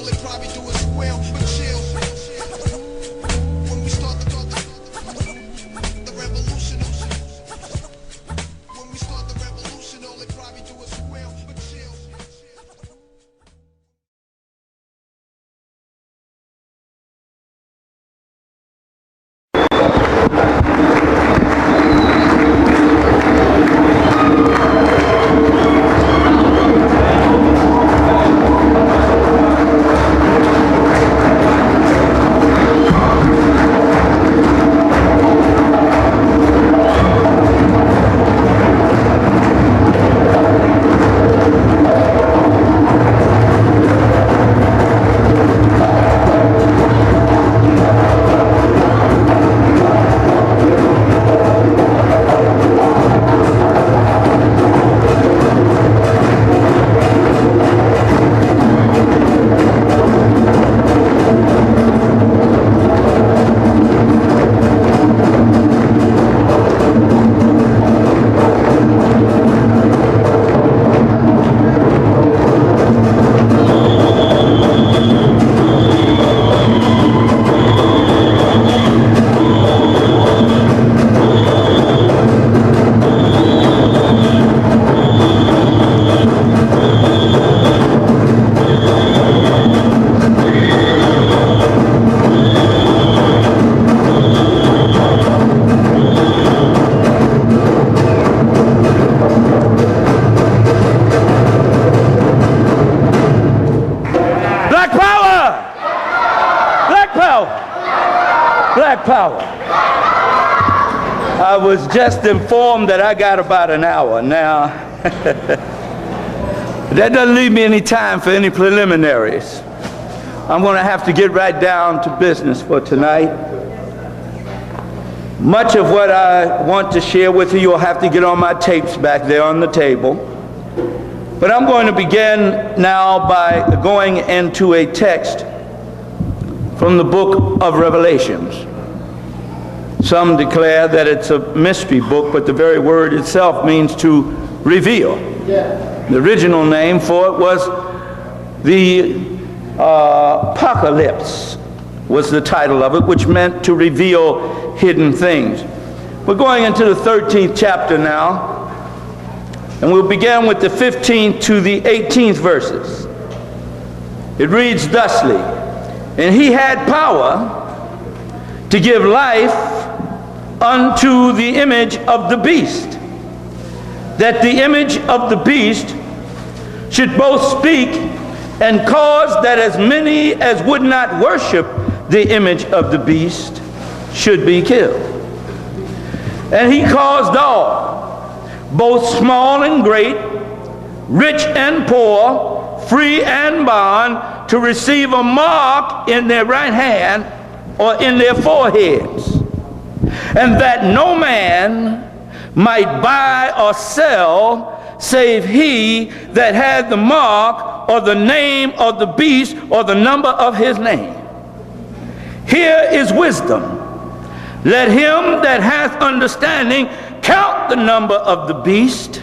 it probably do as well, but chill. When we start the revolution, when we start the revolution, all it probably do as well, but chill. I was just informed that I got about an hour. Now, that doesn't leave me any time for any preliminaries. I'm going to have to get right down to business for tonight. Much of what I want to share with you, you'll have to get on my tapes back there on the table. But I'm going to begin now by going into a text from the book of Revelations. Some declare that it's a mystery book, but the very word itself means to reveal. Yeah. The original name for it was the Apocalypse, was the title of it, which meant to reveal hidden things. We're going into the 13th chapter now, and we'll begin with the 15th to the 18th verses. It reads thusly, "And he had power to give life unto the image of the beast, that the image of the beast should both speak and cause that as many as would not worship the image of the beast should be killed. And he caused all, both small and great, rich and poor, free and bond, to receive a mark in their right hand or in their foreheads, and that no man might buy or sell save he that had the mark or the name of the beast or the number of his name. Here is wisdom. Let him that hath understanding count the number of the beast,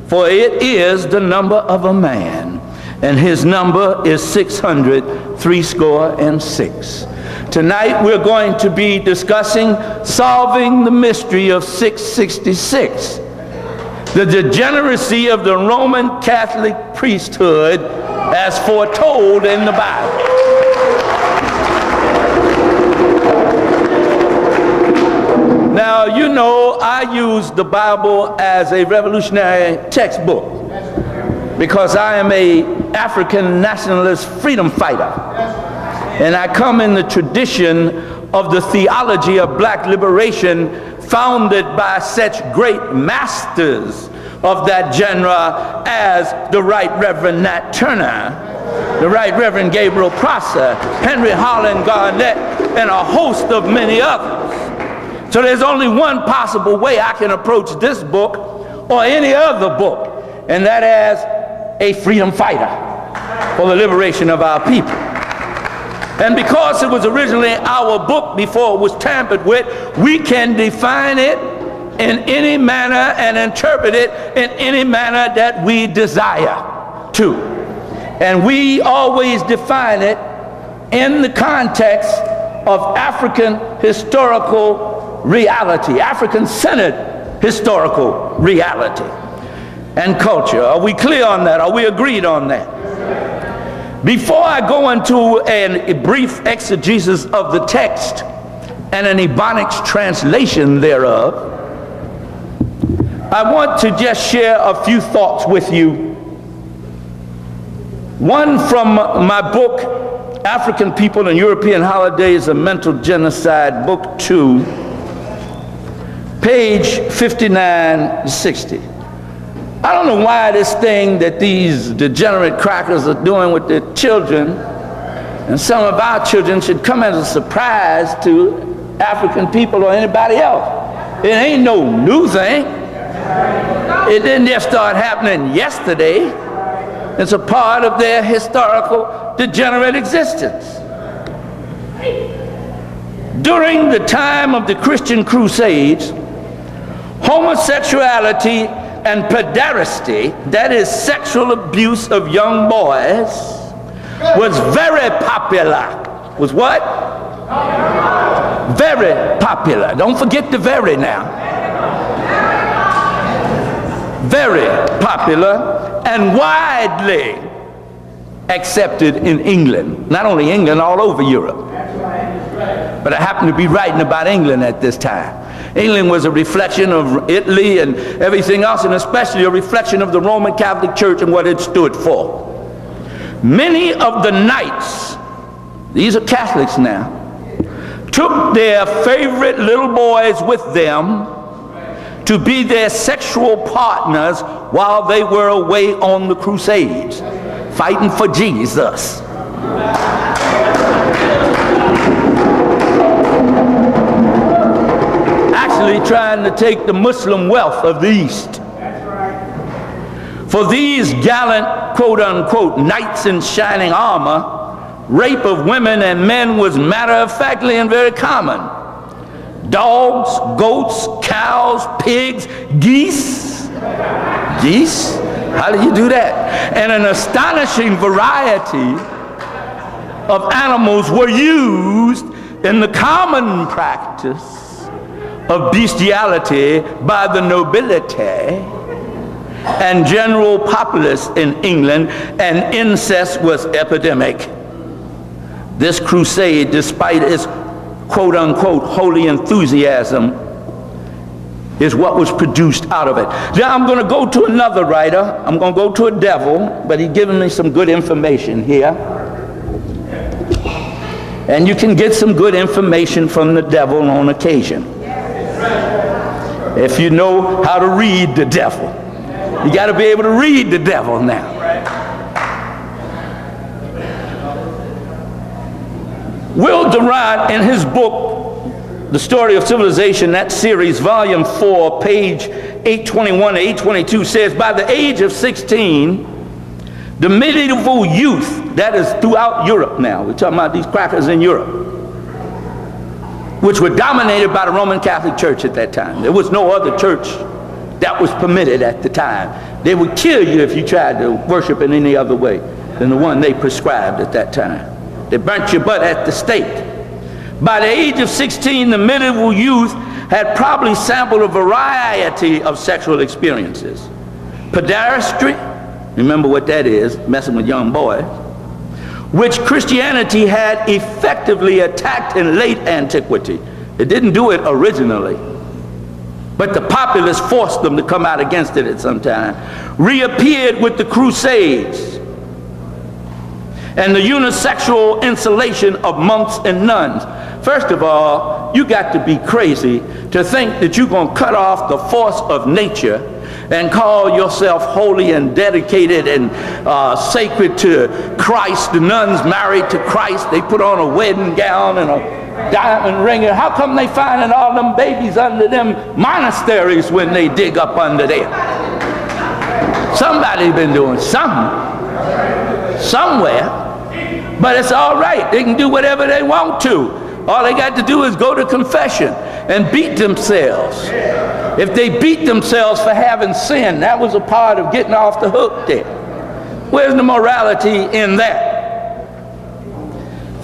for it is the number of a man, and his number is 666. Tonight we're going to be discussing solving the mystery of 666, the degeneracy of the Roman Catholic priesthood as foretold in the Bible. Now, you know, I use the Bible as a revolutionary textbook because I am an African nationalist freedom fighter. And I come in the tradition of the theology of black liberation founded by such great masters of that genre as the Right Reverend Nat Turner, the Right Reverend Gabriel Prosser, Henry Holland Garnett, and a host of many others. So there's only one possible way I can approach this book or any other book, and that as a freedom fighter for the liberation of our people. And because it was originally our book before it was tampered with, we can define it in any manner and interpret it in any manner that we desire to. And we always define it in the context of African historical reality, African-centered historical reality and culture. Are we clear on that? Are we agreed on that? Before I go into a brief exegesis of the text and an Ebonics translation thereof, I want to just share a few thoughts with you. One from my book, African People and European Holidays, A Mental Genocide, Book 2, page 59-60. I don't know why this thing that these degenerate crackers are doing with their children, and some of our children, should come as a surprise to African people or anybody else. It ain't no new thing. It didn't just start happening yesterday. It's a part of their historical degenerate existence. During the time of the Christian Crusades, homosexuality and pederasty, that is sexual abuse of young boys, was very popular. Was what? Very popular. Don't forget the very now. Very popular and widely accepted in England. Not only England, all over Europe. But I happen to be writing about England at this time. England was a reflection of Italy and everything else, and especially a reflection of the Roman Catholic Church and what it stood for. Many of the knights, these are Catholics now, took their favorite little boys with them to be their sexual partners while they were away on the Crusades, fighting for Jesus. Actually trying to take the Muslim wealth of the East. For these gallant, quote-unquote, knights in shining armor, rape of women and men was matter-of-factly and very common. Dogs, goats, cows, pigs, geese. Geese? How do you do that? And an astonishing variety of animals were used in the common practice of bestiality by the nobility and general populace in England, and incest was epidemic. This crusade, despite its quote-unquote holy enthusiasm, is what was produced out of it. Now I'm going to go to another writer. I'm going to go to a devil, but he's giving me some good information here. And you can get some good information from the devil on occasion, if you know how to read the devil. You got to be able to read the devil now. Will Durant, in his book, The Story of Civilization, that series, volume 4, page 821 to 822, says, by the age of 16, the medieval youth, that is throughout Europe now, we're talking about these crackers in Europe, which were dominated by the Roman Catholic Church at that time. There was no other church that was permitted at the time. They would kill you if you tried to worship in any other way than the one they prescribed at that time. They burnt your butt at the stake. By the age of 16, the medieval youth had probably sampled a variety of sexual experiences. Pederasty, remember what that is, messing with young boys, which Christianity had effectively attacked in late antiquity. It didn't do it originally, but the populace forced them to come out against it at some time. Reappeared with the Crusades and the unisexual insulation of monks and nuns. First of all, you got to be crazy to think that you're going to cut off the force of nature and call yourself holy and dedicated and sacred to Christ. The nuns married to Christ, they put on a wedding gown and a diamond ring. And how come they finding all them babies under them monasteries when they dig up under there? Somebody's been doing something somewhere, but it's all right. They can do whatever they want to. All they got to do is go to confession and beat themselves. If they beat themselves for having sin, that was a part of getting off the hook there. Where's the morality in that?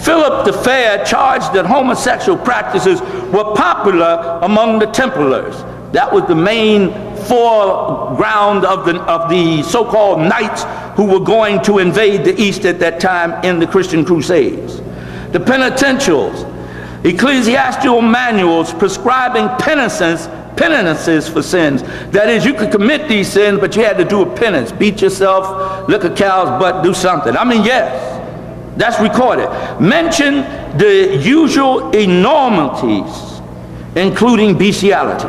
Philip the Fair charged that homosexual practices were popular among the Templars. That was the main foreground of the so-called knights who were going to invade the East at that time in the Christian Crusades. The penitentials, ecclesiastical manuals prescribing penances for sins. That is, you could commit these sins, but you had to do a penance. Beat yourself, lick a cow's butt, do something. I mean, yes, that's recorded. Mention the usual enormities, including bestiality.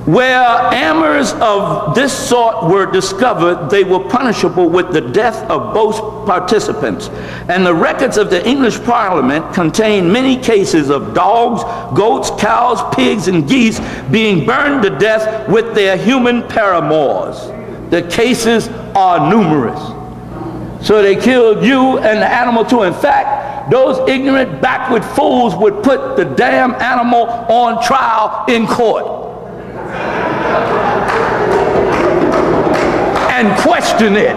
Where amours of this sort were discovered, they were punishable with the death of both participants. And the records of the English Parliament contain many cases of dogs, goats, cows, pigs, and geese being burned to death with their human paramours. The cases are numerous. So they killed you and the animal too. In fact, those ignorant, backward fools would put the damn animal on trial in court and question it.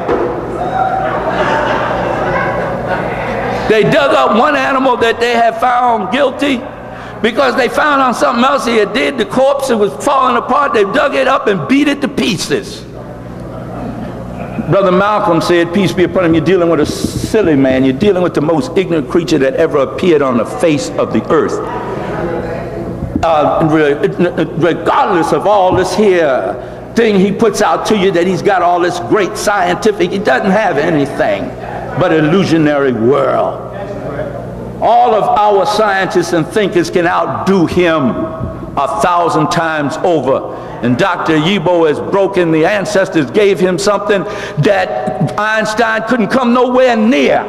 They dug up one animal that they had found guilty because they found on something else he had did. The corpse, it was falling apart. They dug it up and beat it to pieces. Brother Malcolm said, peace be upon him, you're dealing with a silly man. You're dealing with the most ignorant creature that ever appeared on the face of the earth. Regardless of all this here thing he puts out to you, that he's got all this great scientific, he doesn't have anything but an illusionary world. All of our scientists and thinkers can outdo him 1,000 times over. And Dr. Yibo has broken, the ancestors gave him something that Einstein couldn't come nowhere near.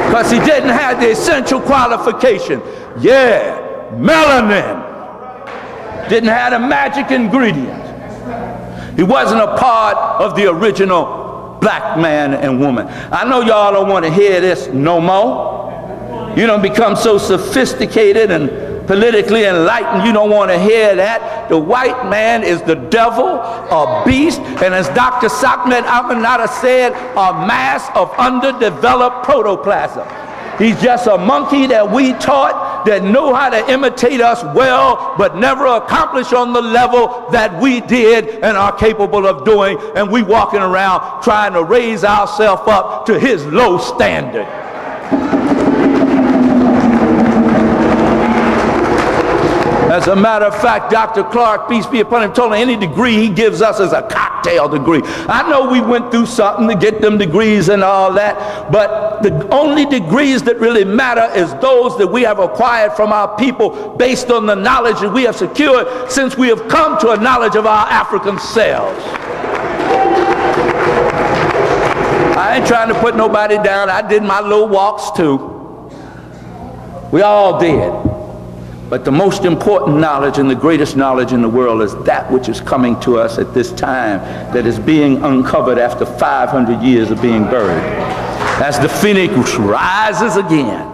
Because he didn't have the essential qualification. Yeah, melanin. Didn't have the magic ingredient. He wasn't a part of the original black man and woman. I know y'all don't want to hear this no more. You don't become so sophisticated and politically enlightened, you don't want to hear that. The white man is the devil, a beast, and as Dr. Sakmet Amanada said, a mass of underdeveloped protoplasm. He's just a monkey that we taught that know how to imitate us well, but never accomplish on the level that we did and are capable of doing, and we walking around trying to raise ourselves up to his low standard. As a matter of fact, Dr. Clark, peace be upon him, told me any degree he gives us is a cocktail degree. I know we went through something to get them degrees and all that, but the only degrees that really matter is those that we have acquired from our people based on the knowledge that we have secured since we have come to a knowledge of our African selves. I ain't trying to put nobody down. I did my little walks too. We all did. But the most important knowledge and the greatest knowledge in the world is that which is coming to us at this time, that is being uncovered after 500 years of being buried. As the phoenix rises again.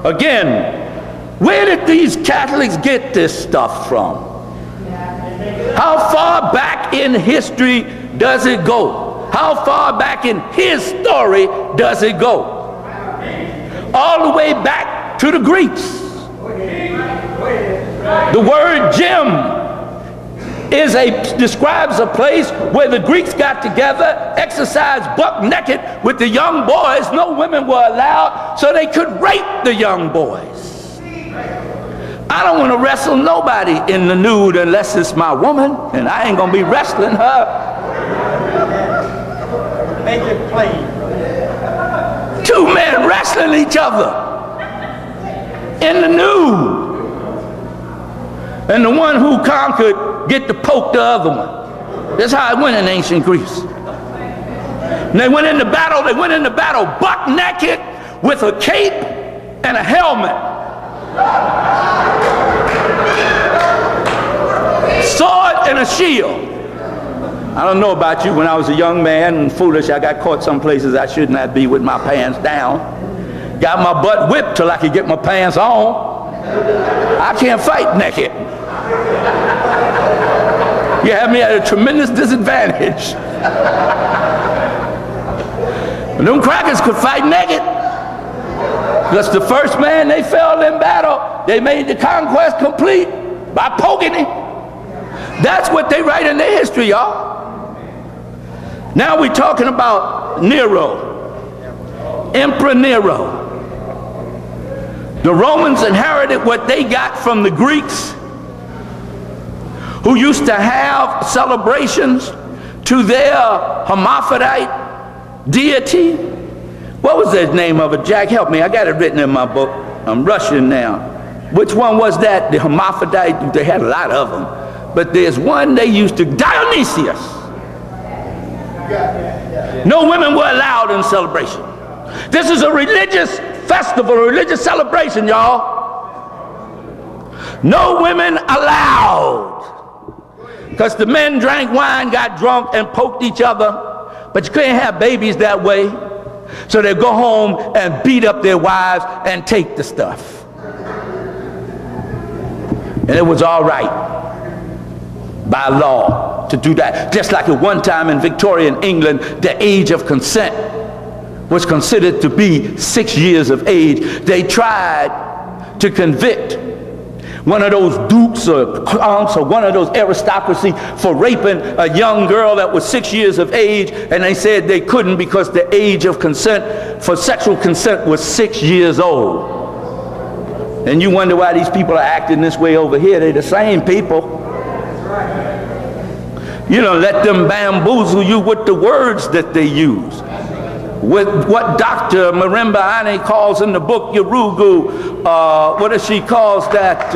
Again, where did these Catholics get this stuff from? How far back in history does it go? How far back in his story does it go? All the way back to the Greeks. The word gym describes a place where the Greeks got together, exercised buck naked with the young boys. No women were allowed, so they could rape the young boys. I don't want to wrestle nobody in the nude unless it's my woman, and I ain't gonna be wrestling her. Make it plain. Two men wrestling each other in the nude. And the one who conquered get to poke the other one. That's how it went in ancient Greece. And they went into battle buck naked with a cape and a helmet. Sword and a shield. I don't know about you, when I was a young man and foolish, I got caught some places I should not be with my pants down. Got my butt whipped till I could get my pants on. I can't fight naked. You have me at a tremendous disadvantage. And them crackers could fight naked. Because the first man they fell in battle, they made the conquest complete by poking him. That's what they write in their history, y'all. Now we're talking about Nero, Emperor Nero. The Romans inherited what they got from the Greeks, who used to have celebrations to their hermaphrodite deity. What was the name of it? Jack, help me. I got it written in my book. I'm rushing now. Which one was that? The hermaphrodite? They had a lot of them. But there's one they used to, Dionysius. No women were allowed in celebration. This is a religious festival, a religious celebration, y'all. No women allowed. Because the men drank wine, got drunk, and poked each other. But you couldn't have babies that way. So they go home and beat up their wives and take the stuff. And it was all right by law to do that. Just like at one time in Victorian England, the age of consent was considered to be 6 years of age. They tried to convict one of those dukes or counts or one of those aristocracy for raping a young girl that was 6 years of age, and they said they couldn't because the age of consent for sexual consent was 6 years old. And you wonder why these people are acting this way over here. They're the same people. You don't let them bamboozle you with the words that they use. With what Dr. Marimba Ane calls in the book Yorugu, what does she calls that?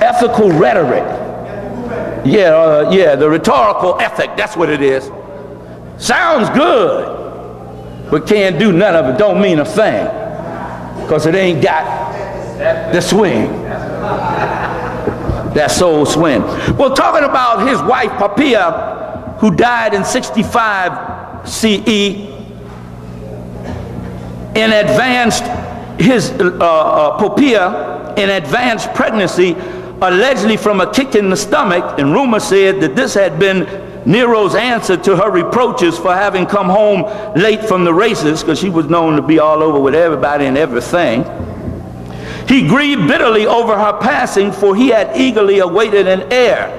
Ethical rhetoric. Yeah, the rhetorical ethic, that's what it is. Sounds good, but can't do none of it, don't mean a thing. Because it ain't got the swing. That soul swing. Well, talking about his wife Papiya, who died in 65 CE, in advanced, Papiya, in advanced pregnancy, allegedly from a kick in the stomach, and rumor said that this had been Nero's answer to her reproaches for having come home late from the races, because she was known to be all over with everybody and everything. He grieved bitterly over her passing, for he had eagerly awaited an heir.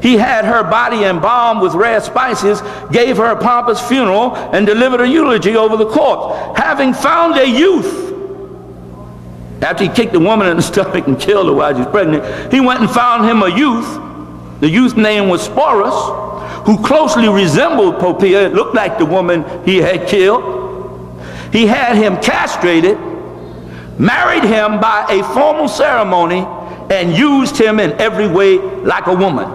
He had her body embalmed with rare spices, gave her a pompous funeral, and delivered a eulogy over the corpse. Having found a youth, after he kicked the woman in the stomach and killed her while she was pregnant, he went and found him a youth. The youth's name was Sporus, who closely resembled Papiya. It looked like the woman he had killed. He had him castrated, married him by a formal ceremony, and used him in every way like a woman.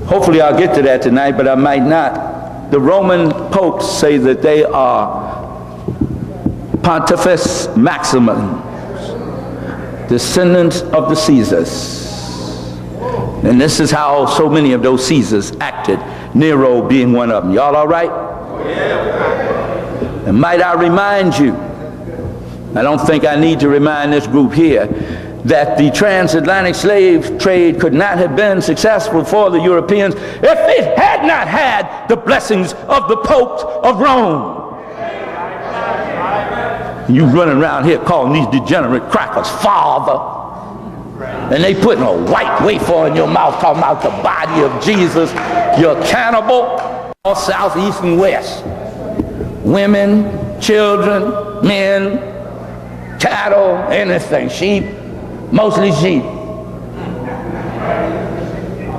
Hopefully I'll get to that tonight, but I might not. The Roman popes say that they are Pontifex Maximus, descendants of the Caesars. And this is how so many of those Caesars acted, Nero being one of them. Y'all all right? And might I remind you, I don't think I need to remind this group here, that the transatlantic slave trade could not have been successful for the Europeans if it had not had the blessings of the popes of Rome. You running around here calling these degenerate crackers father, and they putting a white wafer in your mouth talking about the body of Jesus. You're cannibal. North, south, east, and west. Women, children, men, cattle, anything, sheep, mostly sheep.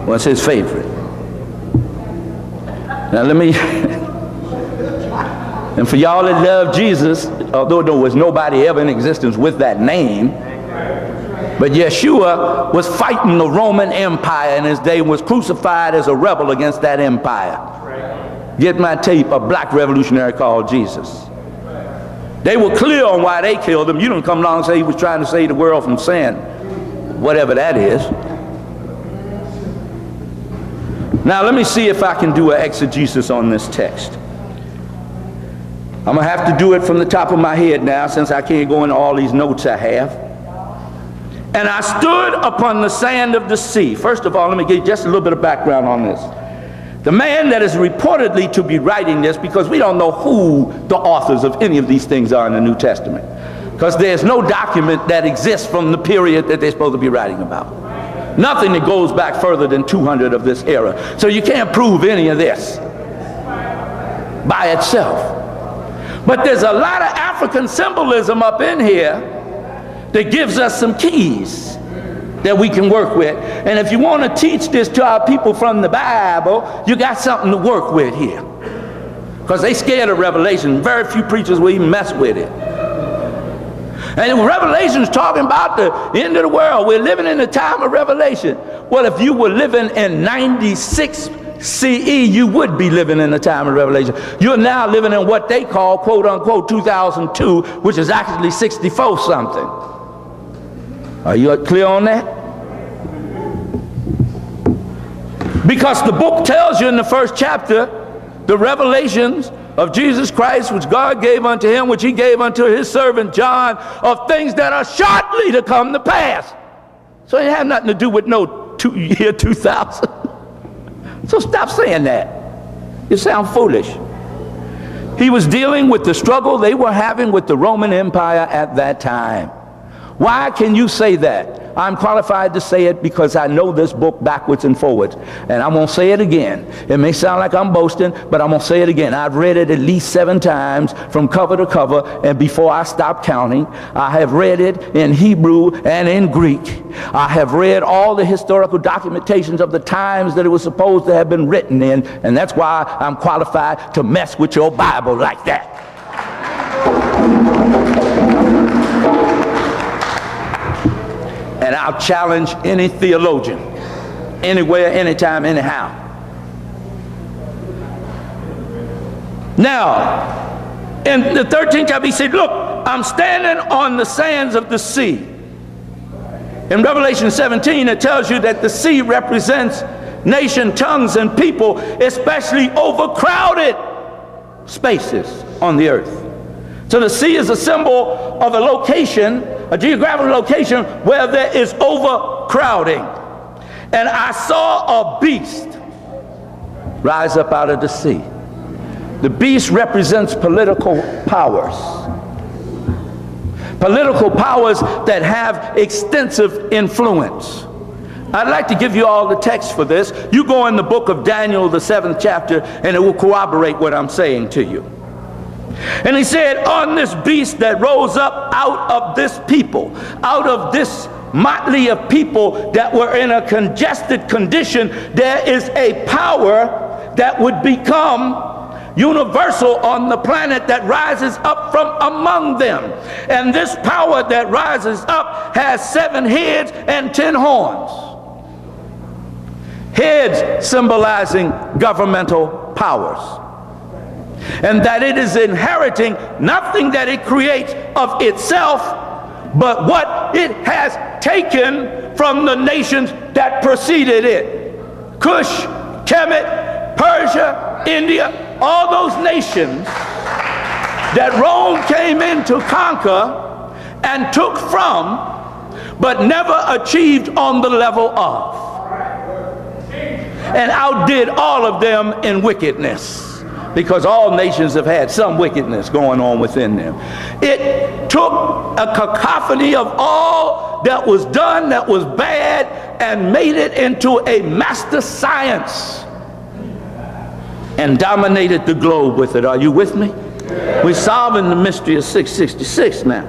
What's his favorite? Now let me, and for y'all that love Jesus, although there was nobody ever in existence with that name, but Yeshua was fighting the Roman Empire in his day and was crucified as a rebel against that empire. Get my tape, a black revolutionary called Jesus. They were clear on why they killed him. You don't come along and say he was trying to save the world from sin, whatever that is. Now let me see if I can do an exegesis on this text. I'm going to have to do it from the top of my head now, since I can't go into all these notes I have. And I stood upon the sand of the sea. First of all, let me give you just a little bit of background on this. The man that is reportedly to be writing this, because we don't know who the authors of any of these things are in the New Testament, because there's no document that exists from the period that they're supposed to be writing about. Nothing that goes back further than 200 of this era. So you can't prove any of this by itself. But there's a lot of African symbolism up in here that gives us some keys that we can work with. And if you want to teach this to our people from the Bible, you got something to work with here. Because they scared of Revelation. Very few preachers will even mess with it. And Revelation's talking about the end of the world. We're living in the time of Revelation. Well, if you were living in 96 CE, you would be living in the time of Revelation. You're now living in what they call, quote unquote, 2002, which is actually 64 something. Are you clear on that? Because the book tells you in the first chapter the revelations of Jesus Christ, which God gave unto him, which he gave unto his servant John, of things that are shortly to come to pass. So it had nothing to do with no year 2000. So stop saying that. You sound foolish. He was dealing with the struggle they were having with the Roman Empire at that time. Why can you say that? I'm qualified to say it because I know this book backwards and forwards. And I'm going to say it again. It may sound like I'm boasting, but I'm going to say it again. I've read it at least 7 times from cover to cover, and before I stop counting, I have read it in Hebrew and in Greek. I have read all the historical documentations of the times that it was supposed to have been written in, and that's why I'm qualified to mess with your Bible like that. And I'll challenge any theologian, anywhere, anytime, anyhow. Now, in the 13th chapter, he said, look, I'm standing on the sands of the sea. In Revelation 17, it tells you that the sea represents nation, tongues, and people, especially overcrowded spaces on the earth. So the sea is a symbol of a location, a geographical location where there is overcrowding. And I saw a beast rise up out of the sea. The beast represents political powers. Political powers that have extensive influence. I'd like to give you all the text for this. You go in the book of Daniel, the 7th chapter, and it will corroborate what I'm saying to you. And he said, on this beast that rose up out of this people, out of this motley of people that were in a congested condition, there is a power that would become universal on the planet that rises up from among them. And this power that rises up has 7 heads and 10 horns. Heads symbolizing governmental powers. And that it is inheriting nothing that it creates of itself, but what it has taken from the nations that preceded it. Cush, Kemet, Persia, India, all those nations that Rome came in to conquer and took from, but never achieved on the level of. And outdid all of them in wickedness. Because all nations have had some wickedness going on within them. It took a cacophony of all that was done that was bad and made it into a master science and dominated the globe with it. Are you with me? We're solving the mystery of 666 now.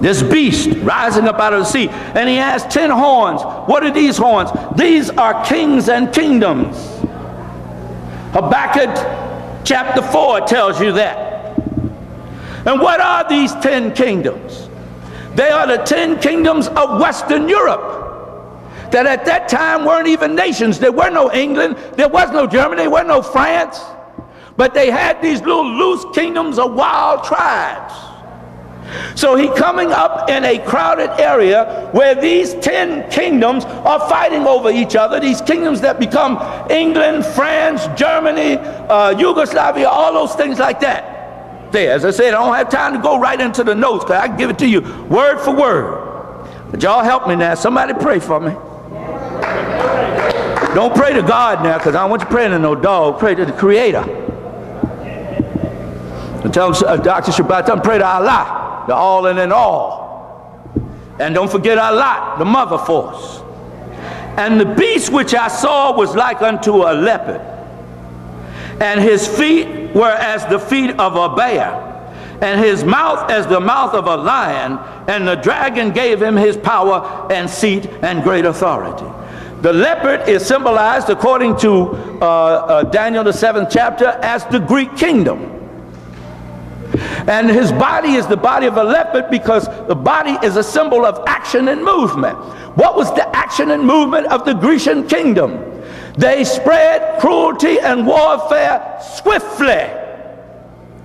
This beast rising up out of the sea, and he has 10 horns. What are these horns? These are kings and kingdoms. Habakkuk chapter 4 tells you that. And what are these 10 kingdoms? They are the 10 kingdoms of Western Europe that at that time weren't even nations. There were no England, there was no Germany, there were no France, but they had these little loose kingdoms of wild tribes So he coming up in a crowded area where these 10 kingdoms are fighting over each other. These kingdoms that become England, France, Germany, Yugoslavia, all those things like that. There, as I said, I don't have time to go right into the notes because I can give it to you word for word. But y'all help me now. Somebody pray for me. Don't pray to God now, because I don't want you praying to no dog. Pray to the Creator. And tell Dr. Shabbat, tell him pray to Allah, the all and in all. And don't forget Allah, the mother force. And the beast which I saw was like unto a leopard, and his feet were as the feet of a bear, and his mouth as the mouth of a lion, and the dragon gave him his power and seat and great authority. The leopard is symbolized, according to Daniel the 7th chapter, as the Greek kingdom. And his body is the body of a leopard because the body is a symbol of action and movement. What was the action and movement of the Grecian kingdom? They spread cruelty and warfare swiftly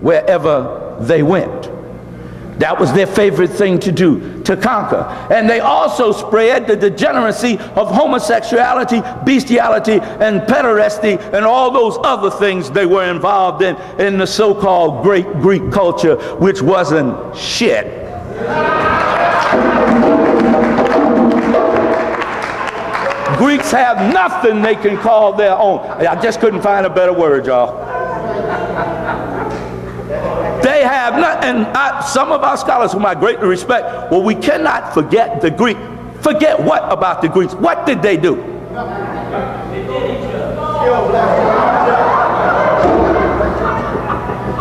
wherever they went. That was their favorite thing to do, to conquer. And they also spread the degeneracy of homosexuality, bestiality, and pederasty, and all those other things they were involved in the so-called great Greek culture, which wasn't shit. Greeks have nothing they can call their own. I just couldn't find a better word, y'all. They have not, and some of our scholars whom I greatly respect, well, we cannot forget the Greek. Forget what about the Greeks? What did they do?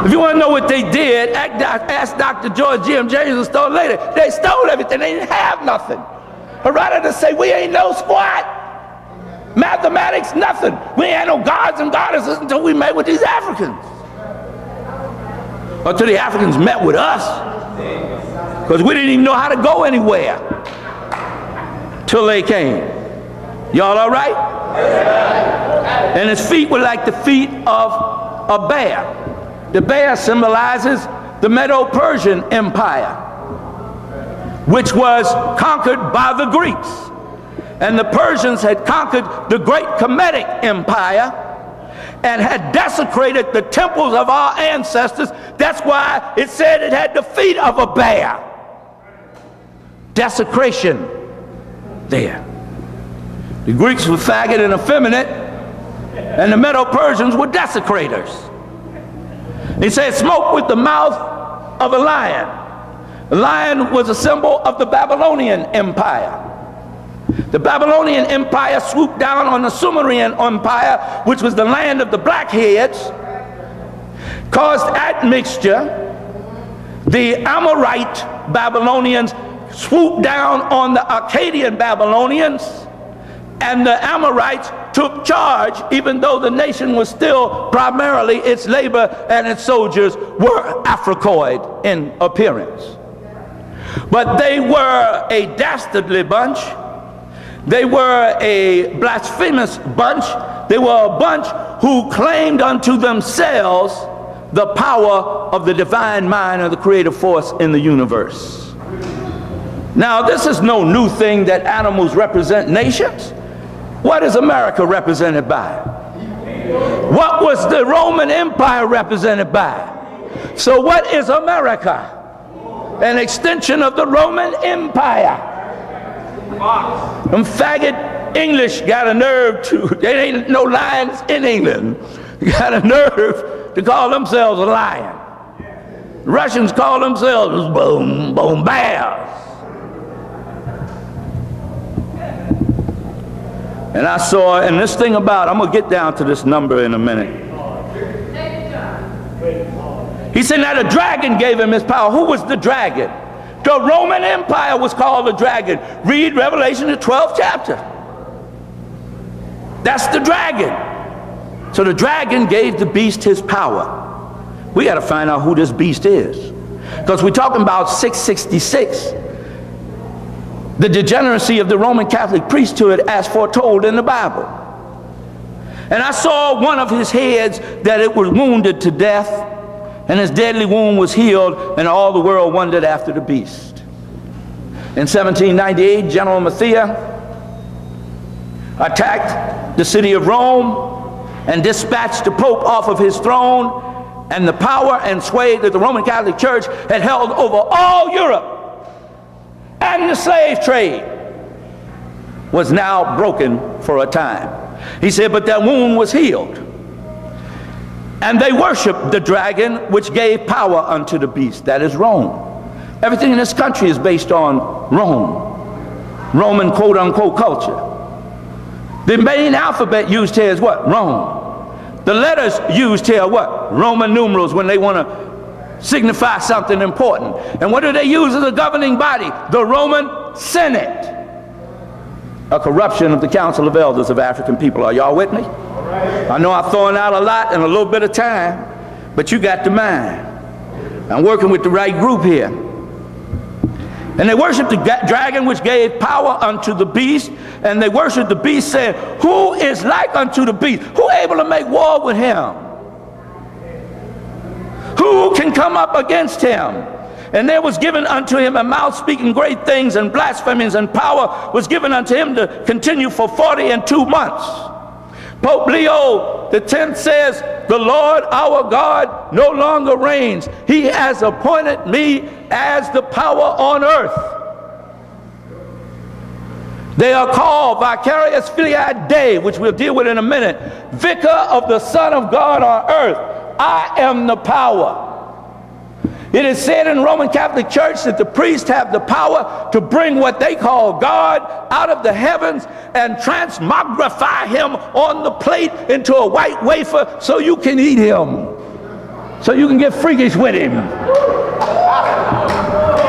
If you want to know what they did, ask Dr. George G.M. James stole later. They stole everything. They didn't have nothing. But rather to say we ain't no squat. Mathematics, nothing. We ain't had no gods and goddesses until we met with these Africans. Until the Africans met with us, because we didn't even know how to go anywhere till they came. Y'all all right? And his feet were like the feet of a bear. The bear symbolizes the Medo-Persian Empire, which was conquered by the Greeks. And the Persians had conquered the great Kemetic Empire and had desecrated the temples of our ancestors. That's why it said it had the feet of a bear. Desecration there. The Greeks were faggot and effeminate, and the Medo-Persians were desecrators. He said smoke with the mouth of a lion. The lion was a symbol of the Babylonian Empire. The Babylonian Empire swooped down on the Sumerian Empire, which was the land of the blackheads, caused admixture. The Amorite Babylonians swooped down on the Akkadian Babylonians, and the Amorites took charge, even though the nation was still primarily its labor and its soldiers were Africoid in appearance. But they were a dastardly bunch. They were a blasphemous bunch. They were a bunch who claimed unto themselves the power of the divine mind of the creative force in the universe. Now, this is no new thing that animals represent nations. What is America represented by? What was the Roman Empire represented by? So what is America? An extension of the Roman Empire. Them faggot English got a nerve to, there ain't no lions in England, got a nerve to call themselves a lion. Russians call themselves boom, boom, bears. And I saw, and this thing about, I'm going to get down to this number in a minute. He said, now the dragon gave him his power. Who was the dragon? The Roman Empire was called the dragon. Read Revelation, the 12th chapter. That's the dragon. So the dragon gave the beast his power. We got to find out who this beast is, because we're talking about 666. The degeneracy of the Roman Catholic priesthood as foretold in the Bible. And I saw one of his heads that it was wounded to death, and his deadly wound was healed, and all the world wondered after the beast. In 1798, General Mathia attacked the city of Rome and dispatched the Pope off of his throne, and the power and sway that the Roman Catholic Church had held over all Europe and the slave trade was now broken for a time. He said, but that wound was healed. And they worshiped the dragon which gave power unto the beast, that is Rome. Everything in this country is based on Rome, Roman quote-unquote culture. The main alphabet used here is what? Rome. The letters used here are what? Roman numerals, when they want to signify something important. And what do they use as a governing body? The Roman Senate. A corruption of the Council of Elders of African people. Are y'all with me? I know I'm throwing out a lot in a little bit of time, but you got the mind. I'm working with the right group here. And they worshiped the dragon which gave power unto the beast, and they worshiped the beast, saying, who is like unto the beast? Who able to make war with him? Who can come up against him? And there was given unto him a mouth speaking great things and blasphemings, and power was given unto him to continue for 42 months. Pope Leo X says, the Lord our God no longer reigns. He has appointed me as the power on earth. They are called vicarious filii Dei, which we'll deal with in a minute. Vicar of the Son of God on earth. I am the power. It is said in the Roman Catholic Church that the priests have the power to bring what they call God out of the heavens and transmogrify him on the plate into a white wafer so you can eat him, so you can get freakish with him.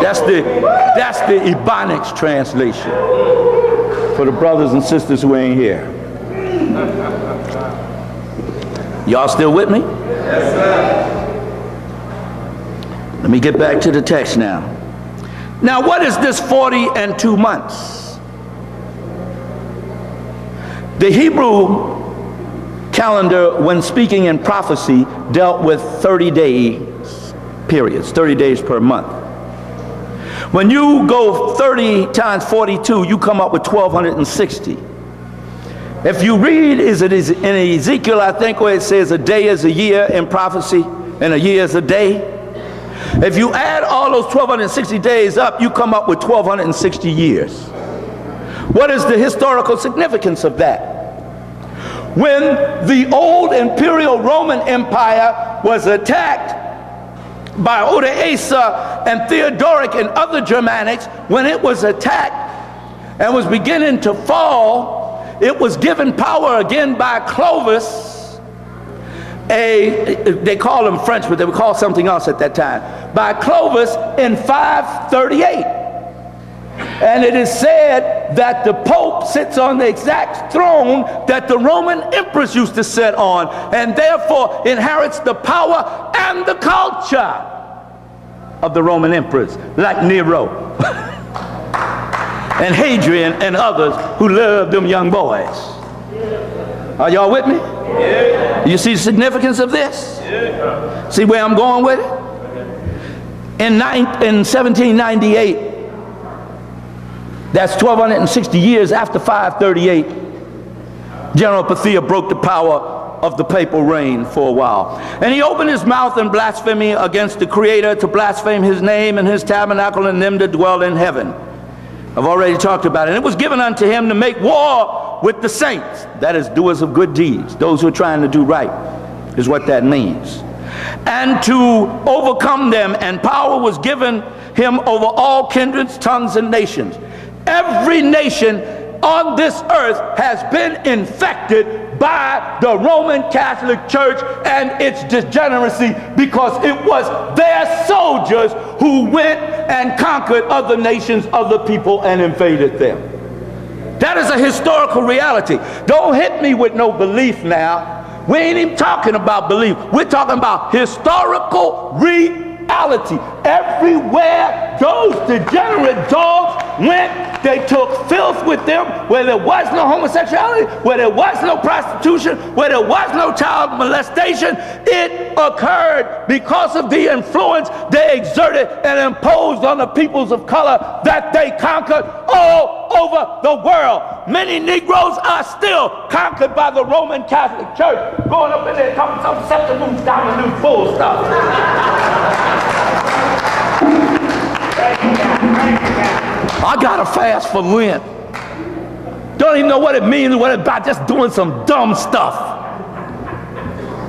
That's the Ebonics translation for the brothers and sisters who ain't here. Y'all still with me? Yes, sir. Let me get back to the text now. Now, what is this 42 months? The Hebrew calendar, when speaking in prophecy, dealt with 30 days periods, 30 days per month. When you go 30 times 42, you come up with 1,260. If you read, is it in Ezekiel, I think, where it says a day is a year in prophecy and a year is a day. If you add all those 1,260 days up, you come up with 1,260 years. What is the historical significance of that? When the old imperial Roman Empire was attacked by Odoacer and Rhetoric and other Germanics, when it was attacked and was beginning to fall, it was given power again by Clovis. They call them French, but they would call something else at that time, by Clovis in 538. And it is said that the Pope sits on the exact throne that the Roman Empress used to sit on, and therefore inherits the power and the culture of the Roman Empress, like Nero and Hadrian and others who loved them young boys. Are y'all with me? Yeah. You see the significance of this? Yeah. See where I'm going with it? In 1798, that's 1,260 years after 538, General Mathia broke the power of the papal reign for a while. And he opened his mouth in blasphemy against the Creator, to blaspheme his name and his tabernacle and them that dwell in heaven. I've already talked about it. And it was given unto him to make war with the saints, that is, doers of good deeds, those who are trying to do right, is what that means, and to overcome them. And power was given him over all kindreds, tongues, and nations. Every nation on this earth has been infected by the Roman Catholic Church and its degeneracy, because it was their soldiers who went and conquered other nations, other people, and invaded them. That is a historical reality. Don't hit me with no belief now. We ain't even talking about belief. We're talking about historical reality. Everywhere those degenerate dogs went, They took filth with them where there was no homosexuality, where there was no prostitution, where there was no child molestation. It occurred because of the influence they exerted and imposed on the peoples of color that they conquered all over the world. Many Negroes are still conquered by the Roman Catholic Church, going up in there talking some septimus down and full stuff. I gotta fast for Lent. Don't even know what it means, what it's about, just doing some dumb stuff.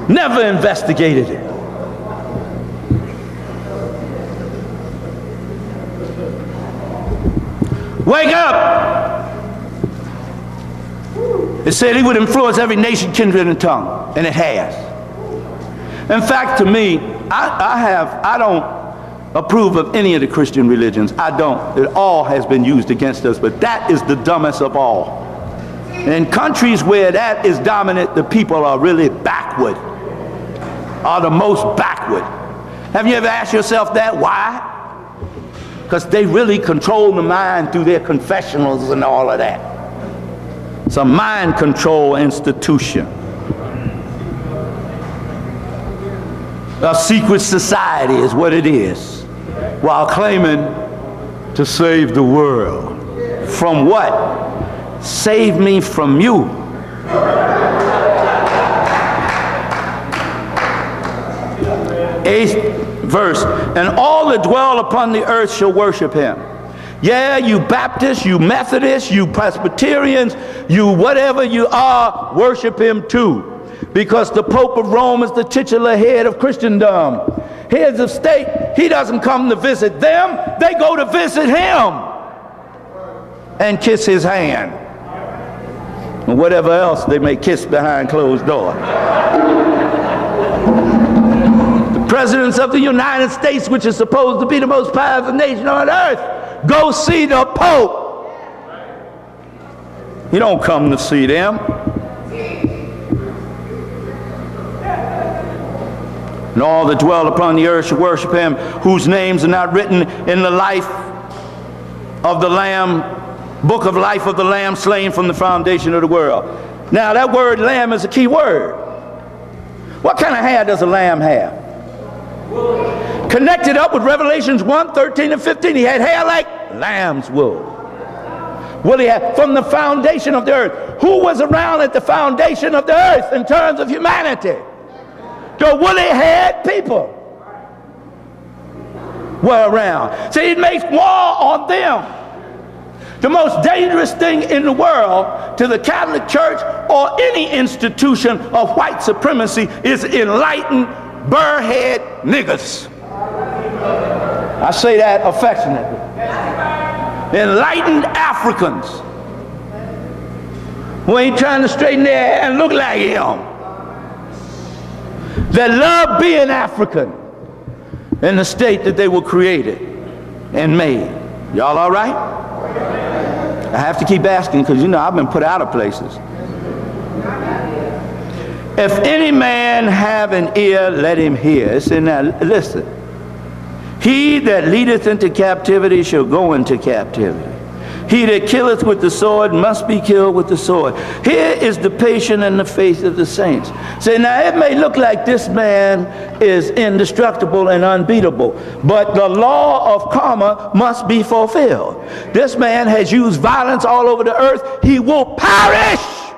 Never investigated it. Wake up! It said he would influence every nation, kindred, and tongue, and it has. In fact, to me, I don't approve of any of the Christian religions. I don't. It all has been used against us, but that is the dumbest of all. In countries where that is dominant, the people are really backward, are the most backward. Have you ever asked yourself that? Why? Because they really control the mind through their confessionals and all of that. It's a mind control institution. A secret society is what it is, while claiming to save the world. From what? Save me from you. Eighth verse, and all that dwell upon the earth shall worship him. Yeah, you Baptists, you Methodists, you Presbyterians, you whatever you are, worship him too. Because the Pope of Rome is the titular head of Christendom. Heads of state, he doesn't come to visit them, they go to visit him and kiss his hand. And whatever else they may kiss behind closed doors. The presidents of the United States, which is supposed to be the most powerful nation on earth, go see the Pope. You don't come to see them. And all that dwell upon the earth shall worship him, whose names are not written in the life of the Lamb, book of life of the Lamb slain from the foundation of the world. Now that word lamb is a key word. What kind of hair does a lamb have? Connected up with Revelations 1, 13 and 15, he had hair like lamb's wool. What he had from the foundation of the earth. Who was around at the foundation of the earth in terms of humanity? The woolly-haired people were around. See, it makes war on them. The most dangerous thing in the world to the Catholic Church or any institution of white supremacy is enlightened, burr-head niggers. I say that affectionately. Enlightened Africans who ain't trying to straighten their hair and look like him. That love being African in the state that they were created and made. Y'all all right? I have to keep asking because, you know, I've been put out of places. If any man have an ear, let him hear. It's in that. Listen. He that leadeth into captivity shall go into captivity. He that killeth with the sword must be killed with the sword. Here is the patience and the faith of the saints. Say, now it may look like this man is indestructible and unbeatable, but the law of karma must be fulfilled. This man has used violence all over the earth. He will perish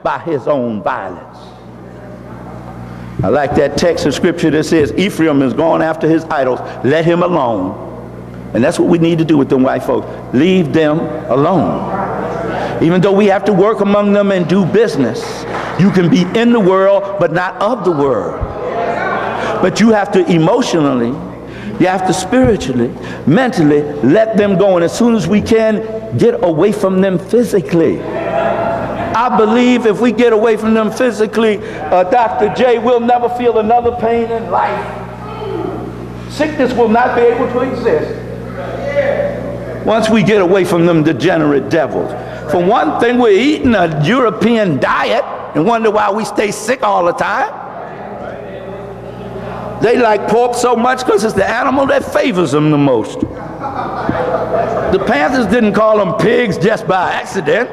by his own violence. I like that text of scripture that says, Ephraim is going after his idols. Let him alone. And that's what we need to do with them white folks. Leave them alone. Even though we have to work among them and do business. You can be in the world, but not of the world. But you have to emotionally, you have to spiritually, mentally let them go. And as soon as we can, get away from them physically. I believe if we get away from them physically, Dr. J, we'll never feel another pain in life. Sickness will not be able to exist once we get away from them degenerate devils. For one thing, we're eating a European diet and wonder why we stay sick all the time. They like pork so much because it's the animal that favors them the most. The Panthers didn't call them pigs just by accident.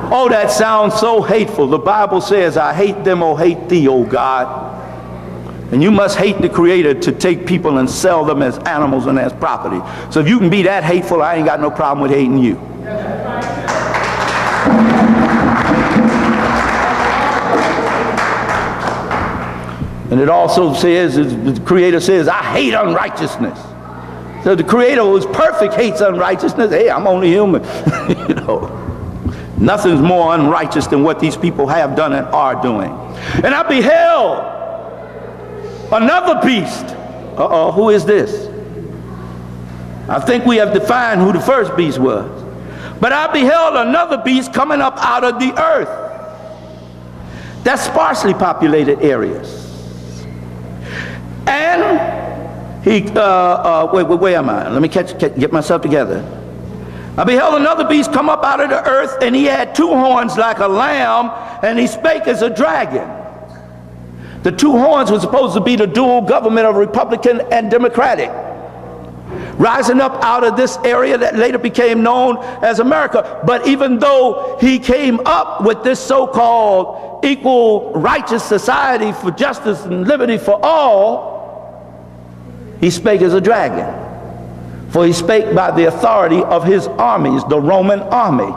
Oh, that sounds so hateful. The Bible says, I hate them, or hate thee, O God. And you must hate the Creator to take people and sell them as animals and as property. So if you can be that hateful, I ain't got no problem with hating you. And it also says, the Creator says, I hate unrighteousness. So the Creator, who is perfect, hates unrighteousness. Hey, I'm only human. You know, nothing's more unrighteous than what these people have done and are doing. And I beheld another beast. Who is this? I think we have defined who the first beast was. But I beheld another beast coming up out of the earth. That's sparsely populated areas. And he, where am I? Let me get myself together. I beheld another beast come up out of the earth, and he had two horns like a lamb, and he spake as a dragon. The two horns were supposed to be the dual government of Republican and Democratic, rising up out of this area that later became known as America. But even though he came up with this so-called equal righteous society for justice and liberty for all, he spake as a dragon. For he spake by the authority of his armies, the Roman army.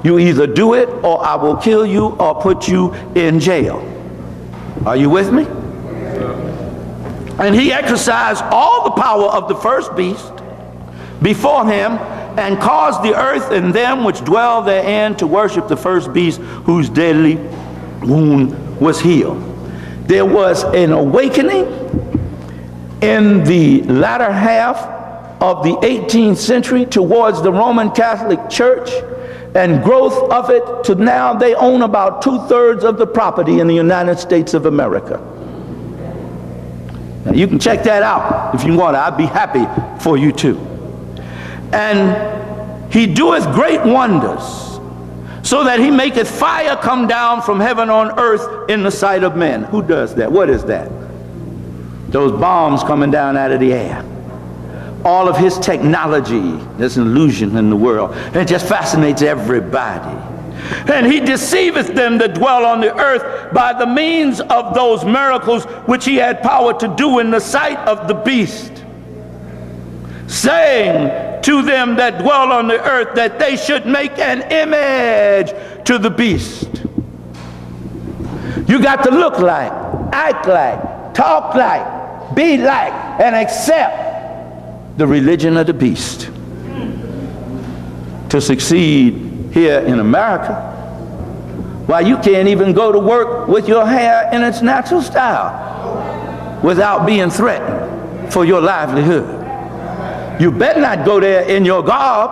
You either do it, or I will kill you or put you in jail. Are you with me? And he exercised all the power of the first beast before him, and caused the earth and them which dwell therein to worship the first beast, whose deadly wound was healed. There was an awakening in the latter half of the 18th century towards the Roman Catholic Church, and growth of it to now they own about 2/3 of the property in the United States of America. Now you can check that out if you want. I'd be happy for you too. And he doeth great wonders, so that he maketh fire come down from heaven on earth in the sight of men. Who does that? What is that? Those bombs coming down out of the air. All of his technology, there's an illusion in the world. It just fascinates everybody. And he deceiveth them that dwell on the earth by the means of those miracles which he had power to do in the sight of the beast, saying to them that dwell on the earth that they should make an image to the beast. You got to look like, act like, talk like, be like, and accept the religion of the beast to succeed here in America. Why, you can't even go to work with your hair in its natural style without being threatened for your livelihood. You better not go there in your garb.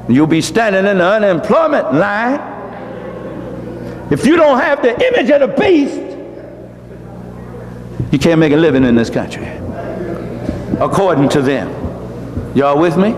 You'll be standing in the unemployment line. If you don't have the image of the beast, you can't make a living in this country, according to them. Y'all with me?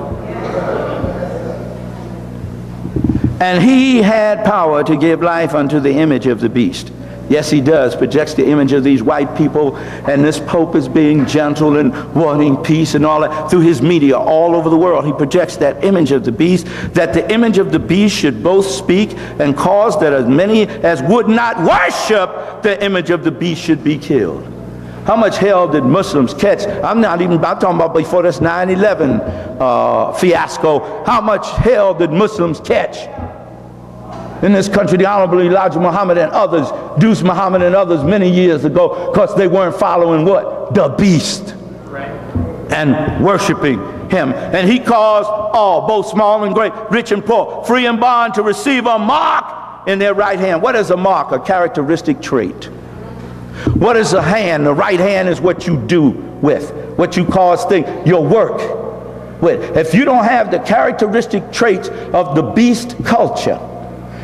And he had power to give life unto the image of the beast. Yes, he does. Projects the image of these white people, and this Pope is being gentle and wanting peace and all that through his media all over the world. He projects that image of the beast, that the image of the beast should both speak and cause that as many as would not worship the image of the beast should be killed. How much hell did Muslims catch? I'm talking about before this 9/11 fiasco. How much hell did Muslims catch in this country? The Honorable Elijah Muhammad and others, Deuce Muhammad and others many years ago, because they weren't following what? The beast. Right. And worshiping him. And he caused all, both small and great, rich and poor, free and bond, to receive a mark in their right hand. What is a mark? A characteristic trait. What is a hand? The right hand is what you do with, what you cause things, your work with. If you don't have the characteristic traits of the beast culture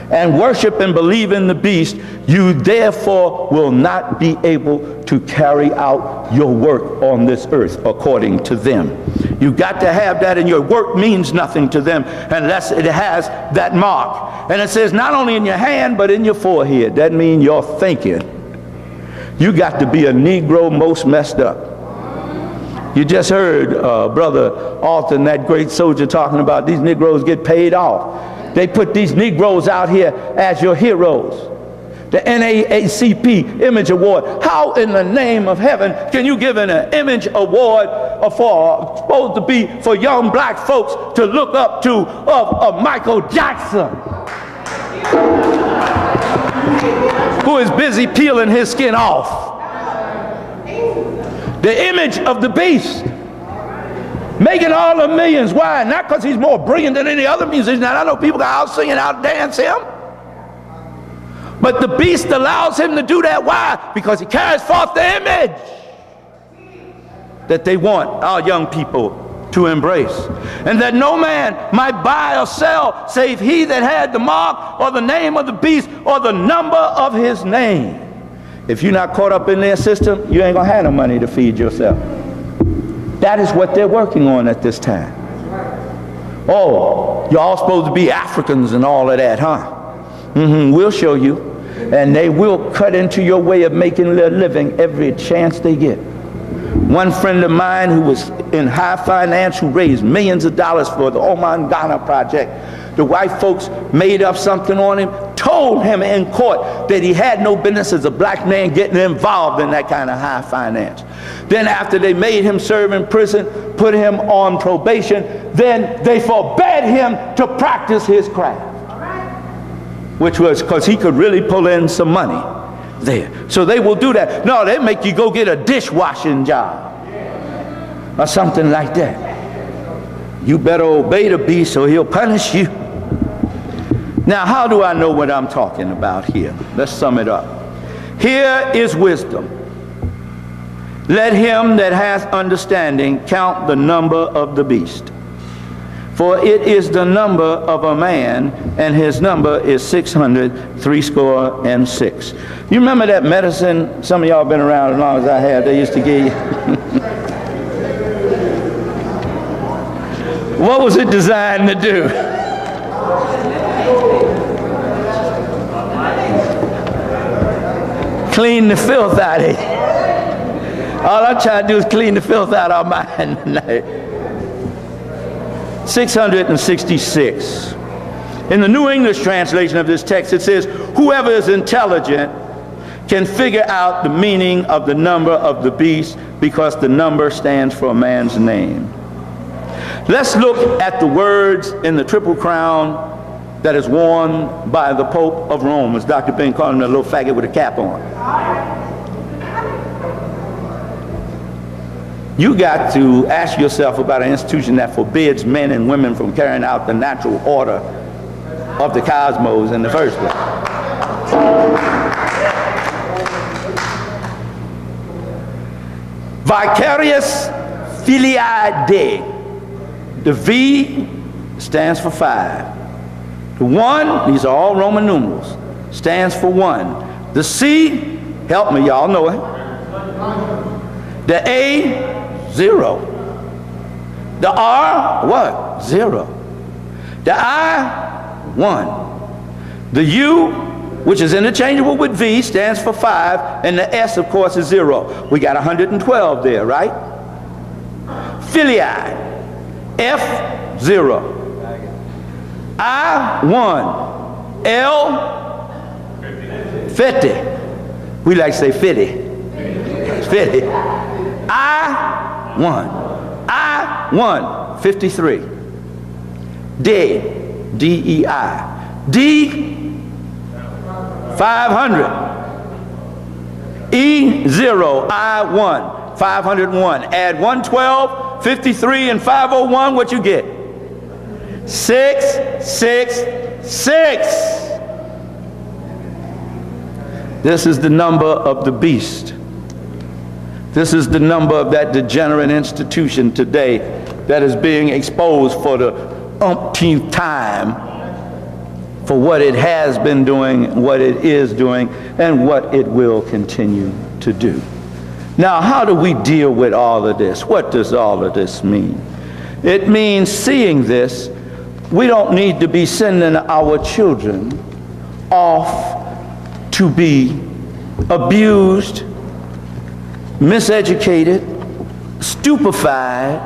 and worship and believe in the beast, you therefore will not be able to carry out your work on this earth according to them. You got to have that, and your work means nothing to them unless it has that mark. And it says not only in your hand but in your forehead. That means your thinking. You got to be a Negro most messed up. You just heard Brother Alton, that great soldier, talking about these Negroes get paid off. They put these Negroes out here as your heroes. The NAACP Image Award. How in the name of heaven can you give an Image Award supposed to be for young black folks to look up to of Michael Jackson, who is busy peeling his skin off? The image of the beast, making all the millions. Why? Not because he's more brilliant than any other musician. I know people got out singing, out dance him. But the beast allows him to do that. Why? Because he carries forth the image that they want our young people to embrace. And that no man might buy or sell save he that had the mark or the name of the beast or the number of his name. If you're not caught up in their system, you ain't gonna have no money to feed yourself. That is what they're working on at this time. Oh, you're all supposed to be Africans and all of that, huh? We'll show you. And they will cut into your way of making their living every chance they get. One friend of mine who was in high finance, who raised millions of dollars for the Oman Ghana project, the white folks made up something on him, told him in court that he had no business as a black man getting involved in that kind of high finance. Then after they made him serve in prison, put him on probation, then they forbade him to practice his craft. Which was because he could really pull in some money there. So they will do that. No, they make you go get a dishwashing job or something like that. You better obey the beast or he'll punish you. Now, how do I know what I'm talking about here? Let's sum it up. Here is wisdom. Let him that hath understanding count the number of the beast. For it is the number of a man, and his number is 666. You remember that medicine? Some of y'all been around as long as I have. They used to give you. What was it designed to do? Clean the filth out of it. All I'm trying to do is clean the filth out of my mind. 666. In the New English translation of this text, it says, whoever is intelligent can figure out the meaning of the number of the beast, because the number stands for a man's name. Let's look at the words in the triple crown that is worn by the Pope of Rome, as Dr. Ben called him, a little faggot with a cap on. You got to ask yourself about an institution that forbids men and women from carrying out the natural order of the cosmos in the first place. Vicarious filii Dei. The V stands for 5. The 1, these are all Roman numerals, stands for 1. The C, help me, y'all know it. The A, 0. The R, what? 0. The I, 1. The U, which is interchangeable with V, stands for 5, and the S, of course, is 0. We got 112 there, right? Filii, F, 0. I, 1. L, 50. We like to say 50. 50. I, 1. I, 1. 53. D, D-E-I. D, 500. E, 0. I, 1. 501. Add 112, 53, and 501. What you get? 666. This is the number of the beast. This is the number of that degenerate institution today that is being exposed for the umpteenth time for what it has been doing, what it is doing, and what it will continue to do. Now, how do we deal with all of this? What does all of this mean? It means, seeing this, we don't need to be sending our children off to be abused, miseducated, stupefied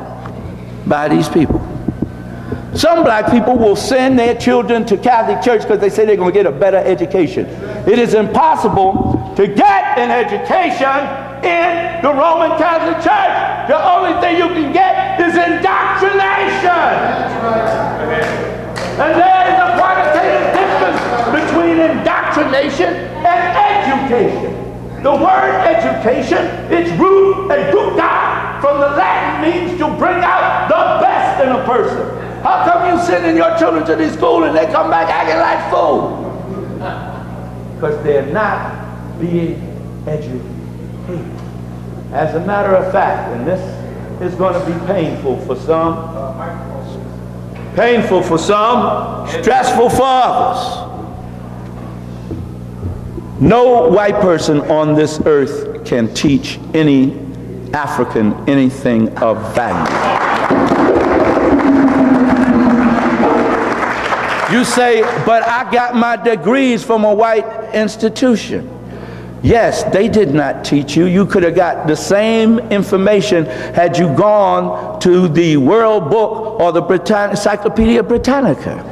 by these people. Some black people will send their children to Catholic Church because they say they're going to get a better education. It is impossible to get an education in the Roman Catholic Church. The only thing you can get is indoctrination. And there is a quantitative difference between indoctrination and education. The word education, its root, educa, from the Latin, means to bring out the best in a person. How come you sending your children to this school and they come back acting like fools? Because they're not being educated. As a matter of fact, and this is going to be painful for some, stressful for others. No white person on this earth can teach any African anything of value. You say, but I got my degrees from a white institution. Yes, they did not teach you. You could have got the same information had you gone to the World Book or the Encyclopedia Britannica.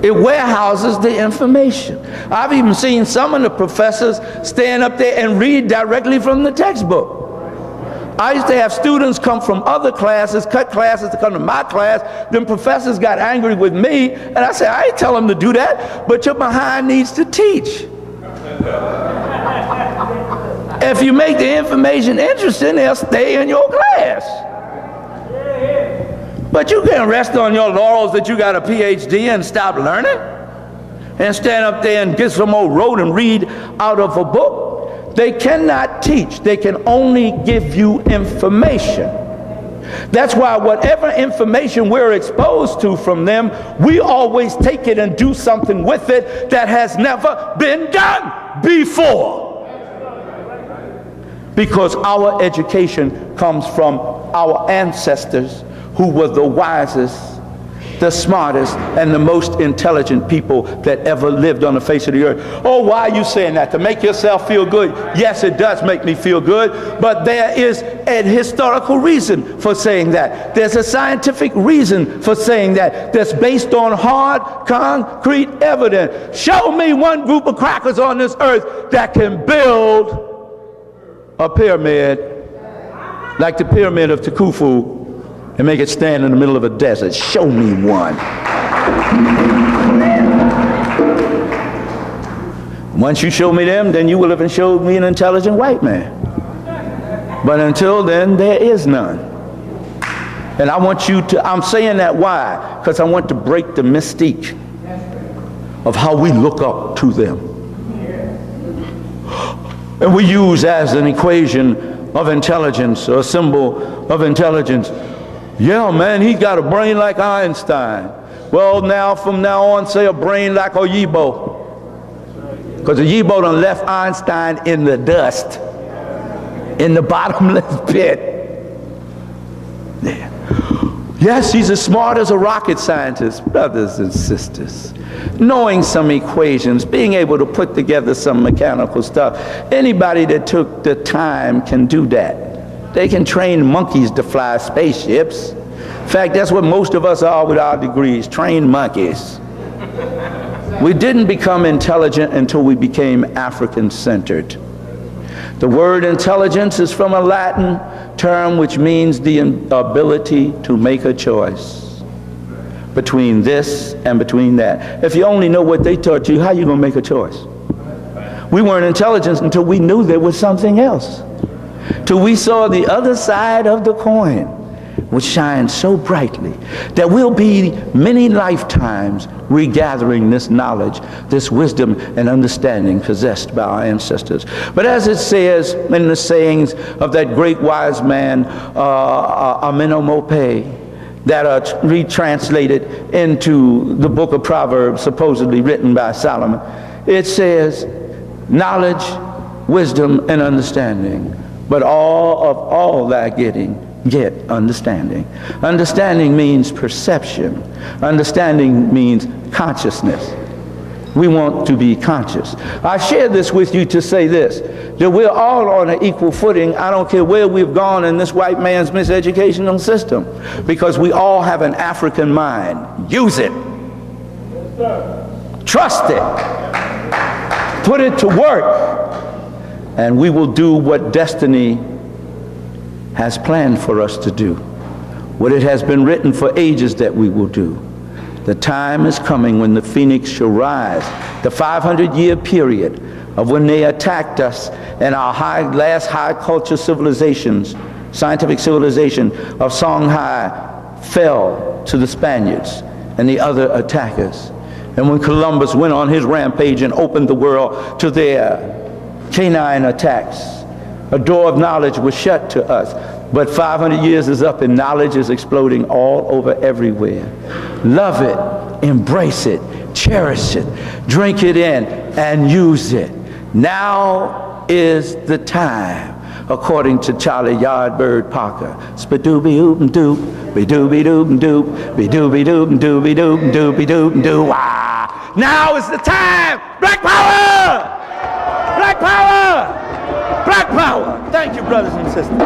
It warehouses the information. I've even seen some of the professors stand up there and read directly from the textbook. I used to have students come from other classes, cut classes to come to my class. Then professors got angry with me, and I said, I ain't tell them to do that, but your behind needs to teach. If you make the information interesting, they'll stay in your class. But you can't rest on your laurels that you got a PhD and stop learning and stand up there and get some old rote and read out of a book. They cannot teach. They can only give you information. That's why whatever information we're exposed to from them, we always take it and do something with it that has never been done before. Because our education comes from our ancestors who were the wisest, the smartest, and the most intelligent people that ever lived on the face of the earth. Oh, why are you saying that? To make yourself feel good? Yes, it does make me feel good, but there is a historical reason for saying that. There's a scientific reason for saying that that's based on hard, concrete evidence. Show me one group of crackers on this earth that can build a pyramid like the pyramid of Khufu and make it stand in the middle of a desert. Show me one. Once you show me them, then you will have showed me an intelligent white man. But until then, there is none. And I want you to, I'm saying that why? Because I want to break the mystique of how we look up to them. And we use as an equation of intelligence, or a symbol of intelligence, yeah, man, he got a brain like Einstein. Well, now, from now on, say a brain like a Yibo. Because the Yibo done left Einstein in the dust, in the bottomless pit. Yeah. Yes, he's as smart as a rocket scientist, brothers and sisters. Knowing some equations, being able to put together some mechanical stuff. Anybody that took the time can do that. They can train monkeys to fly spaceships. In fact, that's what most of us are with our degrees, trained monkeys. We didn't become intelligent until we became African-centered. The word intelligence is from a Latin term which means the ability to make a choice between this and between that. If you only know what they taught you, how are you going to make a choice? We weren't intelligent until we knew there was something else. Till we saw the other side of the coin, which shines so brightly that we'll be many lifetimes regathering this knowledge, this wisdom and understanding possessed by our ancestors. But as it says in the sayings of that great wise man, Amenemope, that are retranslated into the book of Proverbs, supposedly written by Solomon, it says, knowledge, wisdom, and understanding. But all that get understanding. Understanding means perception. Understanding means consciousness. We want to be conscious. I share this with you to say this, that we're all on an equal footing. I don't care where we've gone in this white man's miseducational system, because we all have an African mind. Use it. Trust it. Put it to work. And we will do what destiny has planned for us to do. What it has been written for ages that we will do. The time is coming when the phoenix shall rise. The 500-year period of when they attacked us and our last high culture civilizations, scientific civilization of Songhai, fell to the Spaniards and the other attackers. And when Columbus went on his rampage and opened the world to their canine attacks, a door of knowledge was shut to us. But 500 years is up and knowledge is exploding all over everywhere. Love it, embrace it, cherish it, drink it in, and use it. Now is the time, according to Charlie Yardbird Parker. Spadooby-oop-doop, be-dooby-doop-doop, be-dooby-doop-doop-be-doop-doop-doop-doo. Ah! Now is the time! Black power! Black power! Black power! Thank you, brothers and sisters.